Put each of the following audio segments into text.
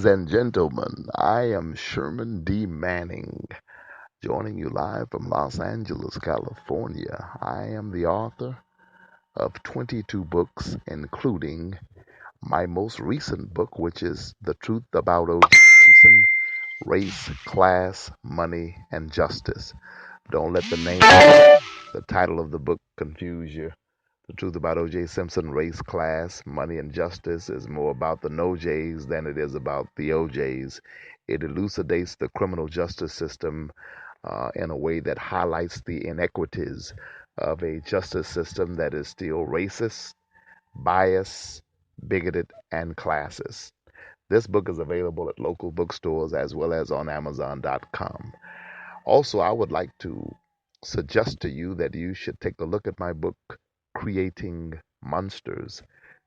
Ladies and gentlemen, I am Sherman D. Manning, joining you live from Los Angeles, California. I am the author of 22 books, including my most recent book, which is The Truth About O.J. Simpson, Race, Class, Money, and Justice. Don't let the title of the book confuse you. The truth about O.J. Simpson, race, class, money, and justice is more about the no-J's than it is about the O.J.'s. It elucidates the criminal justice system in a way that highlights the inequities of a justice system that is still racist, biased, bigoted, and classist. This book is available at local bookstores as well as on Amazon.com. Also, I would like to suggest to you that you should take a look at my book, Creating Monsters.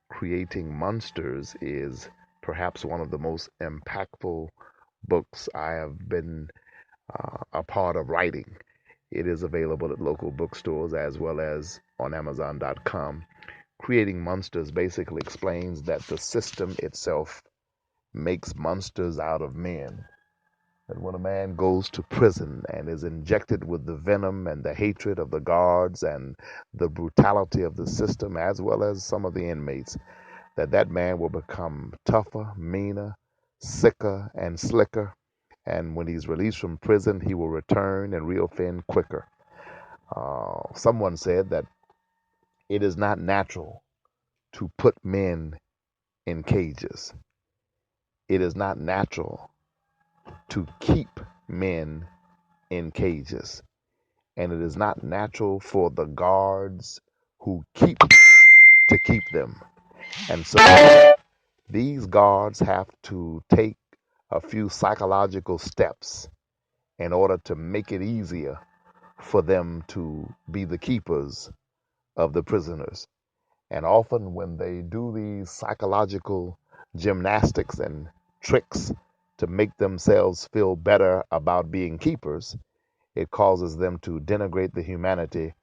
Creating Monsters is perhaps one of the most impactful books I have been a part of writing. It is available at local bookstores as well as on Amazon.com. Creating Monsters basically explains that the system itself makes monsters out of men. That when a man goes to prison and is injected with the venom and the hatred of the guards and the brutality of the system, as well as some of the inmates, that man will become tougher, meaner, sicker, and slicker. And when he's released from prison, he will return and reoffend quicker. Someone said that it is not natural to put men in cages. It is not natural to keep men in cages. And it is not natural for the guards who keep to keep them. And so these guards have to take a few psychological steps in order to make it easier for them to be the keepers of the prisoners. And often, when they do these psychological gymnastics and tricks to make themselves feel better about being keepers, it causes them to denigrate the humanity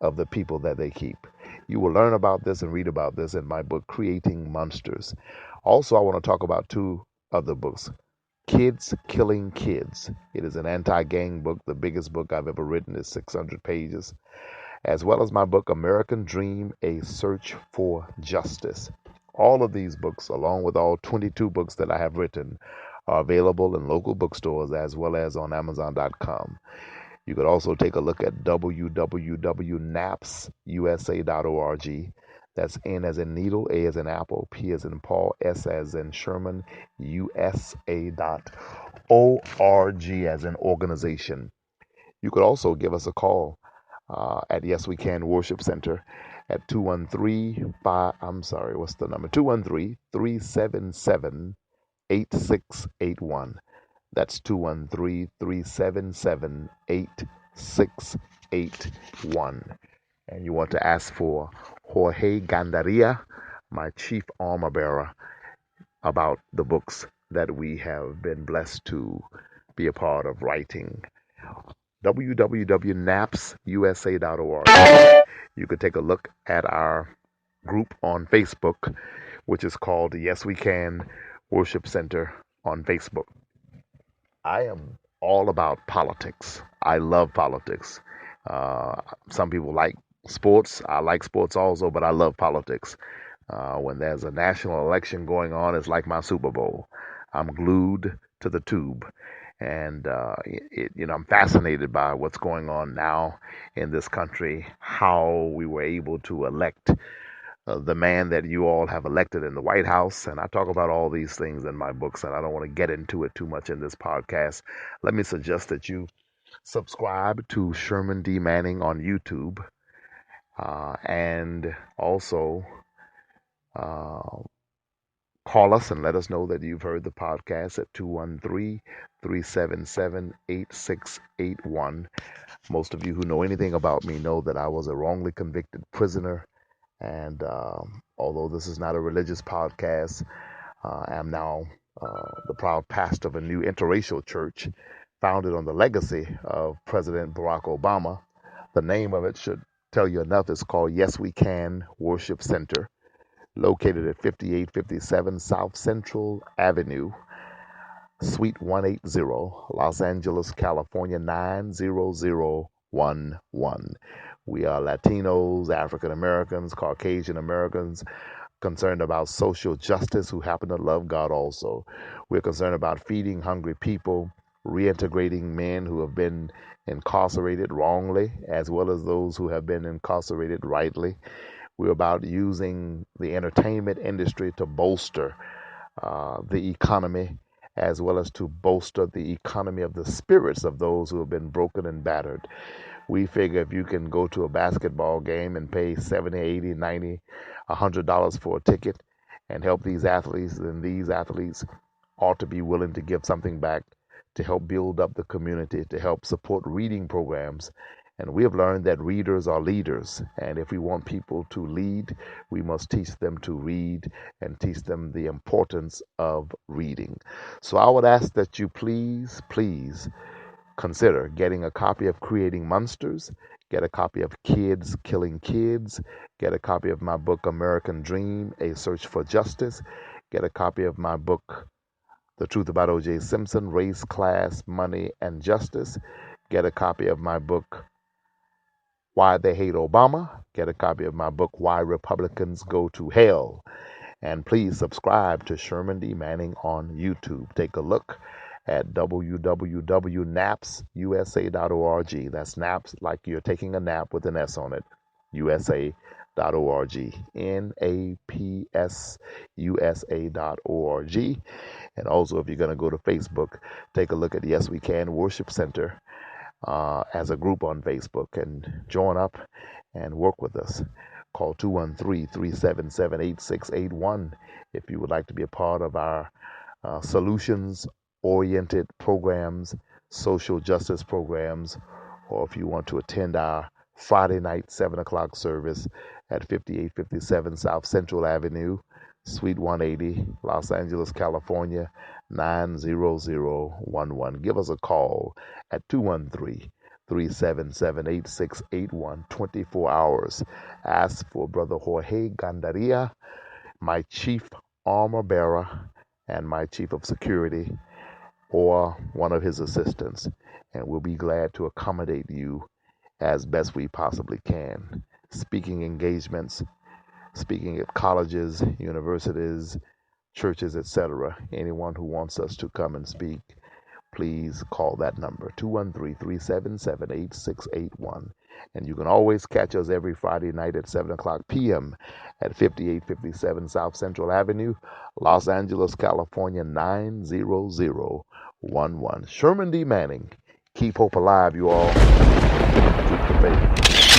of the people that they keep. You will learn about this and read about this in my book, Creating Monsters. Also, I want to talk about two other books. Kids Killing Kids. It is an anti-gang book. The biggest book I've ever written is 600 pages, as well as my book, American Dream, A Search for Justice. All of these books, along with all 22 books that I have written, are available in local bookstores as well as on Amazon.com. You could also take a look at www.napsusa.org. That's N as in needle, A as in apple, P as in Paul, S as in Sherman, USA.org as an organization. You could also give us a call at Yes We Can Worship Center at 213 what's the number? 213-377-8681. That's 213-377-8681. And you want to ask for Jorge Gandaria, my chief armor bearer, about the books that we have been blessed to be a part of writing. www.napsusa.org. You could take a look at our group on Facebook, which is called Yes We Can Worship Center on Facebook. I am all about politics. I love politics. Uh, some people like sports. I like sports also, but I love politics. When there's a national election going on, it's like my Super Bowl. I'm glued to the tube. And, I'm fascinated by what's going on now in this country, how we were able to elect the man that you all have elected in the White House. And I talk about all these things in my books, and I don't want to get into it too much in this podcast. Let me suggest that you subscribe to Sherman D. Manning on YouTube, and also uh, call us and let us know that you've heard the podcast at 213-377-8681. Most of you who know anything about me know that I was a wrongly convicted prisoner. And although this is not a religious podcast, I am now the proud pastor of a new interracial church founded on the legacy of President Barack Obama. The name of it should tell you enough. It's called Yes We Can Worship Center, located at 5857 South Central Avenue, Suite 180, Los Angeles, California 90011. We are Latinos, African Americans, Caucasian Americans, concerned about social justice who happen to love God also. We're concerned about feeding hungry people, reintegrating men who have been incarcerated wrongly, as well as those who have been incarcerated rightly. We're about using the entertainment industry to bolster the economy, as well as to bolster the economy of the spirits of those who have been broken and battered. We figure if you can go to a basketball game and pay 70, 80, 90, $100 for a ticket and help these athletes, then these athletes ought to be willing to give something back to help build up the community, to help support reading programs. And we have learned that readers are leaders. And if we want people to lead, we must teach them to read and teach them the importance of reading. So I would ask that you please consider getting a copy of Creating Monsters, get a copy of Kids Killing Kids, get a copy of my book American Dream, A Search for Justice, get a copy of my book The Truth About O.J. Simpson, Race, Class, Money, and Justice, get a copy of my book Why They Hate Obama, get a copy of my book Why Republicans Go to Hell. And please subscribe to Sherman D. Manning on YouTube. Take a look at www.napsusa.org. That's naps like you're taking a nap with an S on it. USA.org. NAPSUSA.org. And also, if you're going to go to Facebook, take a look at Yes We Can Worship Center as a group on Facebook and join up and work with us. Call 213-377-8681 if you would like to be a part of our solutions-oriented programs, social justice programs, or if you want to attend our Friday night 7 o'clock service at 5857 South Central Avenue, Suite 180, Los Angeles, California, 90011. Give us a call at 213-377-8681, 24 hours. Ask for Brother Jorge Gandaria, my chief armor bearer and my chief of security, or one of his assistants, and we'll be glad to accommodate you as best we possibly can. Speaking engagements, speaking at colleges, universities, churches, etc. Anyone who wants us to come and speak, please call that number, 213-377-8681. And you can always catch us every Friday night at 7 o'clock p.m. at 5857 South Central Avenue, Los Angeles, California, 90011. Sherman D. Manning. Keep hope alive, you all. Keep the faith.